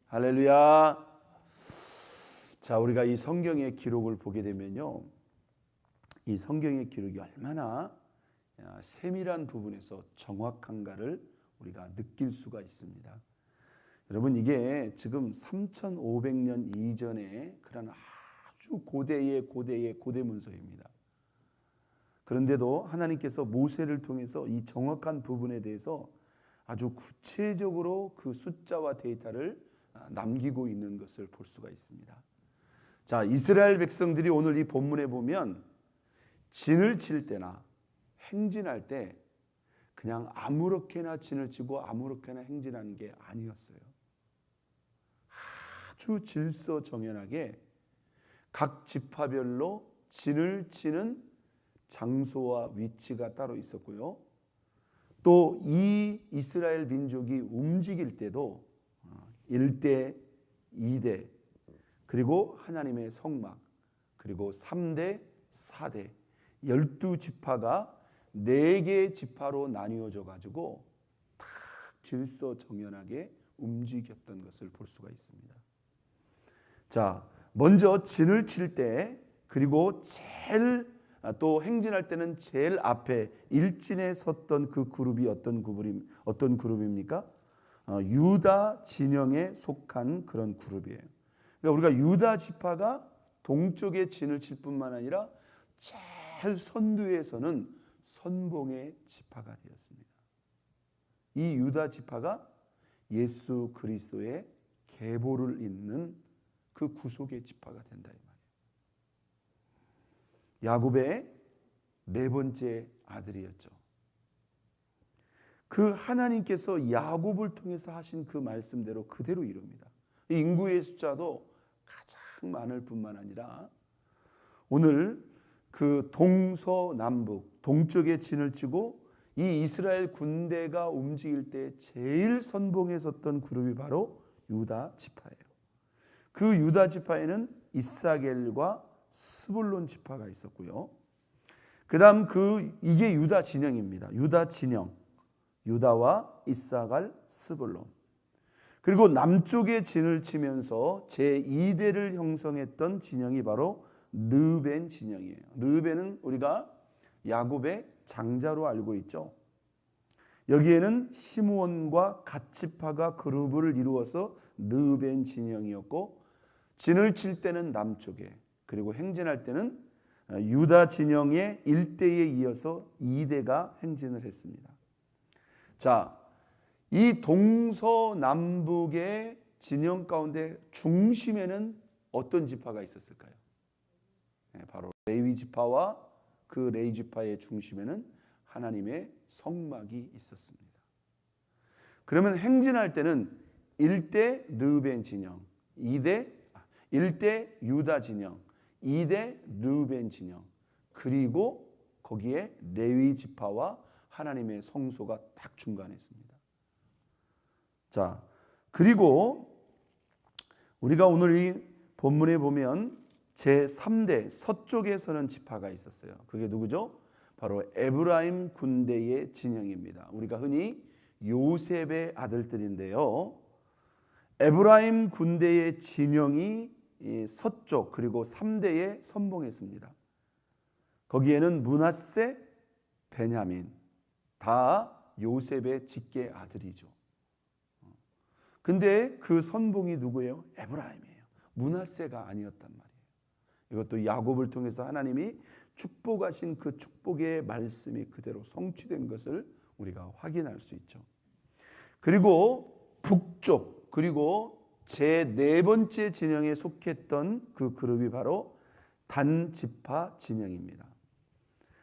할렐루야. 자, 우리가 이 성경의 기록을 보게 되면요, 이 성경의 기록이 얼마나 세밀한 부분에서 정확한가를 우리가 느낄 수가 있습니다. 여러분, 이게 지금 3500년 이전의 그런 아주 고대 문서입니다. 그런데도 하나님께서 모세를 통해서 이 정확한 부분에 대해서 아주 구체적으로 그 숫자와 데이터를 남기고 있는 것을 볼 수가 있습니다. 자, 이스라엘 백성들이 오늘 이 본문에 보면 진을 칠 때나 행진할 때 그냥 아무렇게나 진을 치고 아무렇게나 행진하는 게 아니었어요. 아주 질서정연하게 각 지파별로 진을 치는 장소와 위치가 따로 있었고요. 또 이 이스라엘 민족이 움직일 때도 1대, 2대, 그리고 하나님의 성막, 그리고 3대, 4대, 12지파가 4개의 지파로 나뉘어져 가지고 탁 질서정연하게 움직였던 것을 볼 수가 있습니다. 자, 먼저 진을 칠 때, 그리고 또 행진할 때는 제일 앞에 일진에 섰던 그 그룹이 어떤 그룹입니까? 유다 진영에 속한 그런 그룹이에요. 그러니까 우리가 유다 지파가 동쪽에 진을 칠 뿐만 아니라 제일 선두에서는 선봉의 지파가 되었습니다. 이 유다 지파가 예수 그리스도의 계보를 잇는 그 구속의 지파가 된다 이 말이에요. 야곱의 4번째 아들이었죠. 그 하나님께서 야곱을 통해서 하신 그 말씀대로 그대로 이룹니다. 인구의 숫자도 가장 많을 뿐만 아니라 오늘 그 동서남북 동쪽에 진을 치고 이 이스라엘 군대가 움직일 때 제일 선봉에 섰던 그룹이 바로 유다 지파예요. 그 유다 지파에는 이사겔과 스불론 지파가 있었고요. 그다음 이게 유다 진영입니다. 유다 진영, 유다와 이사갈, 스불론. 그리고 남쪽에 진을 치면서 제2대를 형성했던 진영이 바로 르벤 진영이에요. 르벤은 우리가 야곱의 장자로 알고 있죠. 여기에는 시므온과 갓지파가 그룹을 이루어서 르벤 진영이었고, 진을 칠 때는 남쪽에, 그리고 행진할 때는 유다 진영의 1대에 이어서 2대가 행진을 했습니다. 자, 이 동서남북의 진영 가운데 중심에는 어떤 지파가 있었을까요? 바로 레위 지파와 그 레위 지파의 중심에는 하나님의 성막이 있었습니다. 그러면 행진할 때는 1대 르벤 진영, 1대 유다 진영, 2대 르벤 진영, 그리고 거기에 레위 지파와 하나님의 성소가 딱 중간에 있습니다. 자, 그리고 우리가 오늘 이 본문에 보면 제3대 서쪽에 서는 지파가 있었어요. 그게 누구죠? 바로 에브라임 군대의 진영입니다. 우리가 흔히 요셉의 아들들인데요. 에브라임 군대의 진영이 서쪽 그리고 3대에 선봉했습니다. 거기에는 므낫세, 베냐민 다 요셉의 직계 아들이죠. 근데 그 선봉이 누구예요? 에브라임이에요. 므낫세가 아니었단 말이에요. 이것도 야곱을 통해서 하나님이 축복하신 그 축복의 말씀이 그대로 성취된 것을 우리가 확인할 수 있죠. 그리고 북쪽, 그리고 제4번째 진영에 속했던 그 그룹이 바로 단지파 진영입니다.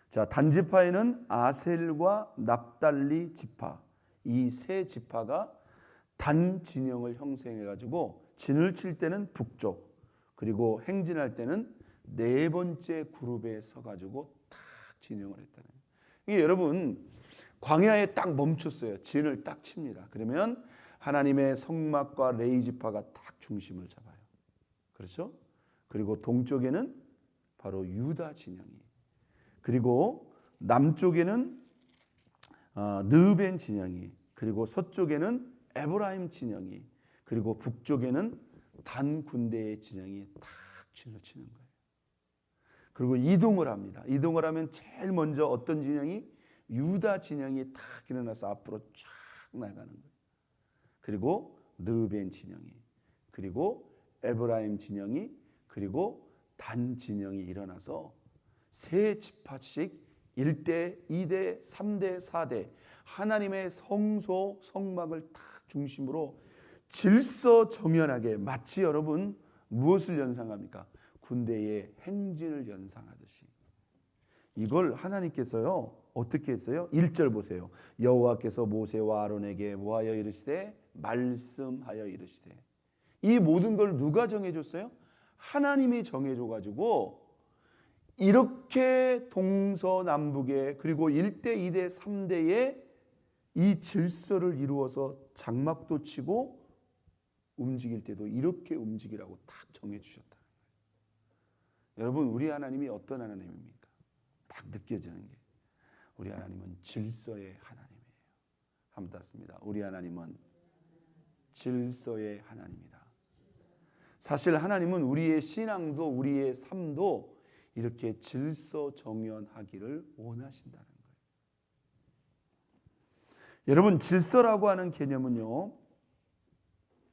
자, 단지파에는 아셀과 납달리 지파, 이 세 지파가 단 진영을 형성해 가지고 진을 칠 때는 북쪽, 그리고 행진할 때는 4번째 그룹에 서 가지고 딱 진영을 했다는 거예요. 이게 여러분 광야에 딱 멈췄어요. 진을 딱 칩니다. 그러면 하나님의 성막과 레위 지파가 딱 중심을 잡아요. 그렇죠? 그리고 동쪽에는 바로 유다 진영이, 그리고 남쪽에는 르벤 진영이, 그리고 서쪽에는 에브라임 진영이, 그리고 북쪽에는 단 군대의 진영이 탁 쥐어치는 거예요. 그리고 이동을 합니다. 이동을 하면 제일 먼저 어떤 진영이? 유다 진영이 탁 일어나서 앞으로 쫙 나가는 거예요. 그리고 느벤 진영이, 그리고 에브라임 진영이, 그리고 단 진영이 일어나서 세 지파씩 1대, 2대, 3대, 4대 하나님의 성소, 성막을 딱 중심으로 질서정연하게, 마치 여러분 무엇을 연상합니까? 군대의 행진을 연상하듯이. 이걸 하나님께서요 어떻게 했어요? 1절 보세요. 여호와께서 모세와 아론에게 뭐하여 이르시되? 말씀하여 이르시되. 이 모든 걸 누가 정해줬어요? 하나님이 정해줘가지고 이렇게 동서남북에, 그리고 1대, 2대, 3대의 이 질서를 이루어서 장막도 치고 움직일 때도 이렇게 움직이라고 딱 정해주셨다. 여러분, 우리 하나님이 어떤 하나님입니까? 딱 느껴지는 게, 우리 하나님은 질서의 하나님이에요. 한번 땄습니다. 우리 하나님은 질서의 하나님이다. 사실 하나님은 우리의 신앙도 우리의 삶도 이렇게 질서정연하기를 원하신다는 거예요. 여러분, 질서라고 하는 개념은요,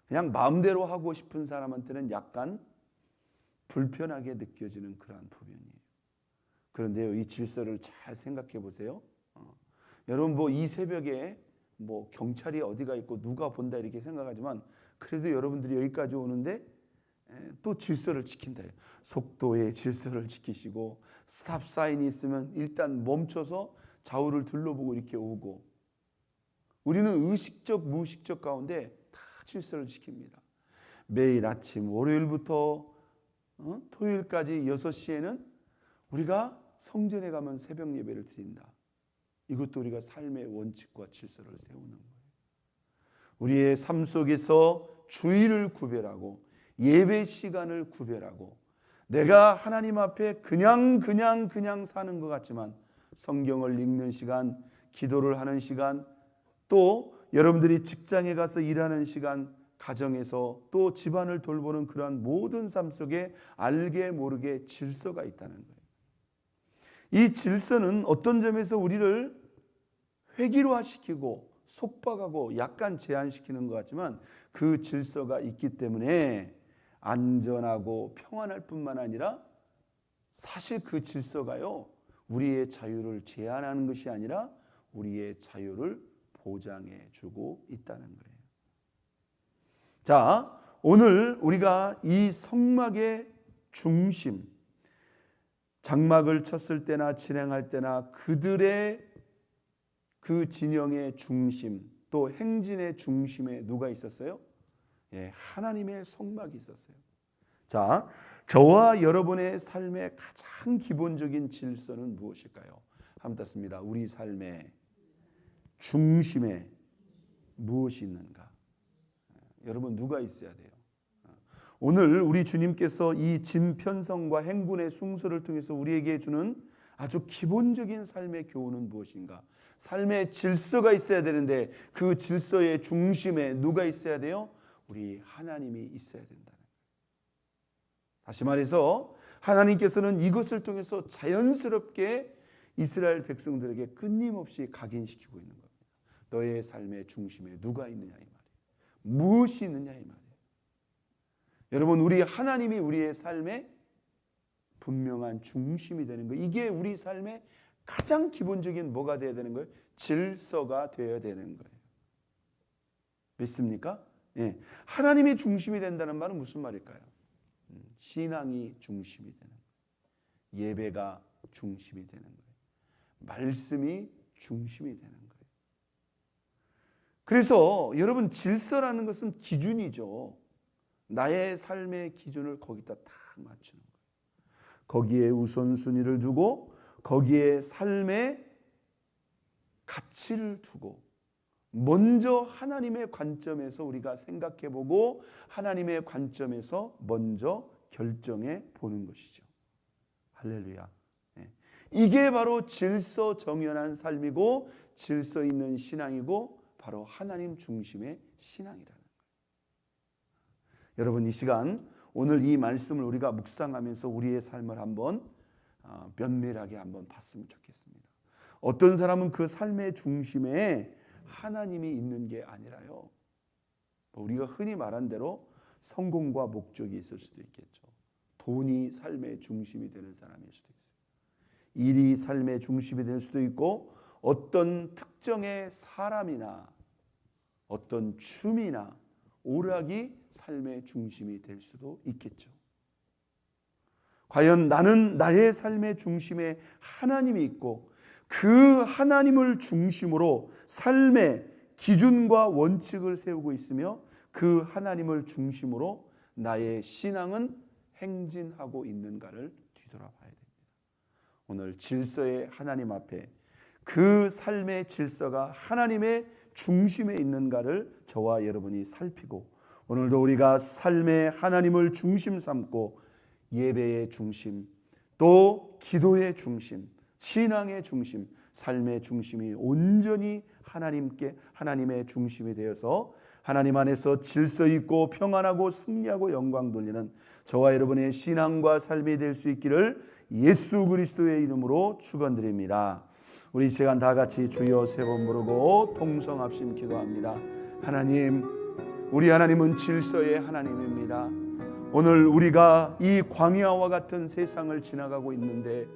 그냥 마음대로 하고 싶은 사람한테는 약간 불편하게 느껴지는 그러한 부분이에요. 그런데요, 이 질서를 잘 생각해 보세요. 여러분, 뭐 이 새벽에 뭐 경찰이 어디가 있고 누가 본다 이렇게 생각하지만, 그래도 여러분들이 여기까지 오는데 또 질서를 지킨다. 속도의 질서를 지키시고, 스탑 사인이 있으면 일단 멈춰서 좌우를 둘러보고 이렇게 오고, 우리는 의식적 무의식적 가운데 다 질서를 지킵니다. 매일 아침 월요일부터 토요일까지 6시에는 우리가 성전에 가면 새벽 예배를 드린다. 이것도 우리가 삶의 원칙과 질서를 세우는 거예요. 우리의 삶 속에서 주일을 구별하고 예배 시간을 구별하고, 내가 하나님 앞에 그냥 사는 것 같지만 성경을 읽는 시간, 기도를 하는 시간, 또 여러분들이 직장에 가서 일하는 시간, 가정에서 또 집안을 돌보는 그러한 모든 삶 속에 알게 모르게 질서가 있다는 거예요. 이 질서는 어떤 점에서 우리를 회기로화시키고 속박하고 약간 제한시키는 것 같지만, 그 질서가 있기 때문에 안전하고 평안할 뿐만 아니라, 사실 그 질서가요 우리의 자유를 제한하는 것이 아니라 우리의 자유를 보장해 주고 있다는 거예요. 자, 오늘 우리가 이 성막의 중심, 장막을 쳤을 때나 진행할 때나 그들의 그 진영의 중심, 또 행진의 중심에 누가 있었어요? 하나님의 성막이 있었어요. 자, 저와 여러분의 삶의 가장 기본적인 질서는 무엇일까요? 한번 땄습니다. 우리 삶의 중심에 무엇이 있는가? 여러분, 누가 있어야 돼요? 오늘 우리 주님께서 이 진편성과 행군의 순서를 통해서 우리에게 주는 아주 기본적인 삶의 교훈은 무엇인가? 삶의 질서가 있어야 되는데, 그 질서의 중심에 누가 있어야 돼요? 우리 하나님이 있어야 된다는 거예요. 다시 말해서 하나님께서는 이것을 통해서 자연스럽게 이스라엘 백성들에게 끊임없이 각인시키고 있는 겁니다. 너의 삶의 중심에 누가 있느냐 이 말이에요. 무엇이 있느냐 이 말이에요. 여러분, 우리 하나님이 우리의 삶의 분명한 중심이 되는 거예요. 이게 우리 삶의 가장 기본적인 뭐가 되어야 되는 거예요? 질서가 되어야 되는 거예요. 믿습니까? 예. 하나님이 중심이 된다는 말은 무슨 말일까요? 신앙이 중심이 되는 거예요. 예배가 중심이 되는 거예요. 말씀이 중심이 되는 거예요. 그래서 여러분, 질서라는 것은 기준이죠. 나의 삶의 기준을 거기다 딱 맞추는 거예요. 거기에 우선순위를 두고, 거기에 삶의 가치를 두고, 먼저 하나님의 관점에서 우리가 생각해보고 하나님의 관점에서 먼저 결정해 보는 것이죠. 할렐루야. 이게 바로 질서정연한 삶이고 질서 있는 신앙이고 바로 하나님 중심의 신앙이라는 거예요. 여러분, 이 시간 오늘 이 말씀을 우리가 묵상하면서 우리의 삶을 한번 면밀하게 한번 봤으면 좋겠습니다. 어떤 사람은 그 삶의 중심에 하나님이 있는 게 아니라요, 우리가 흔히 말한 대로 성공과 목적이 있을 수도 있겠죠. 돈이 삶의 중심이 되는 사람일 수도 있어요. 일이 삶의 중심이 될 수도 있고, 어떤 특정의 사람이나 어떤 춤이나 오락이 삶의 중심이 될 수도 있겠죠. 과연 나는 나의 삶의 중심에 하나님이 있고 그 하나님을 중심으로 삶의 기준과 원칙을 세우고 있으며 그 하나님을 중심으로 나의 신앙은 행진하고 있는가를 뒤돌아봐야 됩니다. 오늘 질서의 하나님 앞에 그 삶의 질서가 하나님의 중심에 있는가를 저와 여러분이 살피고, 오늘도 우리가 삶의 하나님을 중심 삼고 예배의 중심, 또 기도의 중심, 신앙의 중심, 삶의 중심이 온전히 하나님의 중심이 되어서 하나님 안에서 질서 있고 평안하고 승리하고 영광 돌리는 저와 여러분의 신앙과 삶이 될 수 있기를 예수 그리스도의 이름으로 축원드립니다. 우리 이 시간 다 같이 주여 세 번 부르고 통성합심 기도합니다. 하나님, 우리 하나님은 질서의 하나님입니다. 오늘 우리가 이 광야와 같은 세상을 지나가고 있는데